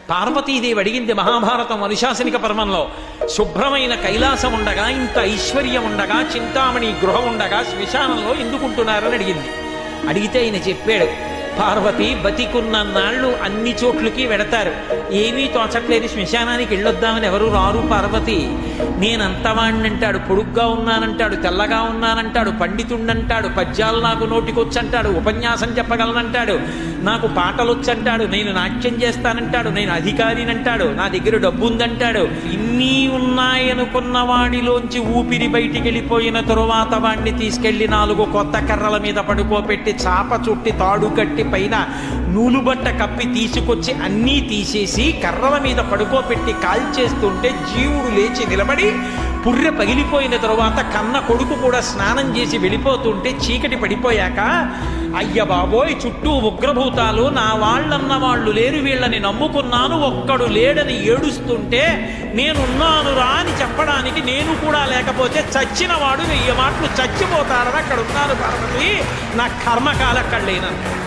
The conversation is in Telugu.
పార్వతీదేవి అడిగింది మహాభారతం అనుశాసనిక పర్వంలో, శుభ్రమైన కైలాసం ఉండగా, ఇంత ఐశ్వర్యం ఉండగా, చింతామణి గృహం ఉండగా శ్మశానంలో ఎందుకుంటున్నారని అడిగింది. అడిగితే ఆయన చెప్పాడు, పార్వతి బతికున్నన్నాళ్ళు అన్ని చోట్లకి వెడతారు, ఏమీ తోచట్లేదు, శ్మశానానికి వెళ్ళొద్దామని ఎవరు రారు పార్వతి. నేనంతవాణ్ణంటాడు, పొడుగ్గా ఉన్నానంటాడు, తెల్లగా ఉన్నానంటాడు, పండితుండంటాడు, పద్యాలు నాకు నోటికొచ్చంటాడు, ఉపన్యాసం చెప్పగలనంటాడు, నాకు పాటలొచ్చంటాడు, నేను నాట్యం చేస్తానంటాడు, నేను అధికారినంటాడు, నా దగ్గర డబ్బు ఉందంటాడు. ఇన్ని ఉన్నాయనుకున్న వాడిలోంచి ఊపిరి బయటికి వెళ్ళిపోయిన తరువాత వాడిని తీసుకెళ్లి 4 కొత్త కర్రల మీద పడుకోబెట్టి చాప చుట్టి తాడు కట్టి పైన నూలుబట్ట కప్పి తీసుకొచ్చి అన్నీ తీసేసి కర్రల మీద పడుకోబెట్టి కాల్చేస్తుంటే జీవుడు లేచి నిలబడి పుర్రె పగిలిపోయిన తరువాత కన్న కొడుకు కూడా స్నానం చేసి వెళ్ళిపోతుంటే చీకటి పడిపోయాక, అయ్య బాబోయ్ చుట్టూ ఉగ్రభూతాలు, నా వాళ్ళన్న వాళ్ళు లేరు, వీళ్ళని నమ్ముకున్నాను, ఒక్కడు లేడని ఏడుస్తుంటే నేనున్నాను రా అని చెప్పడానికి నేను కూడా లేకపోతే చచ్చిన వాడు 1000 మాటలు చచ్చిపోతాడని అక్కడ ఉన్నాను పార్వతి, నా కర్మకాల అక్కడ లేనన్నాడు.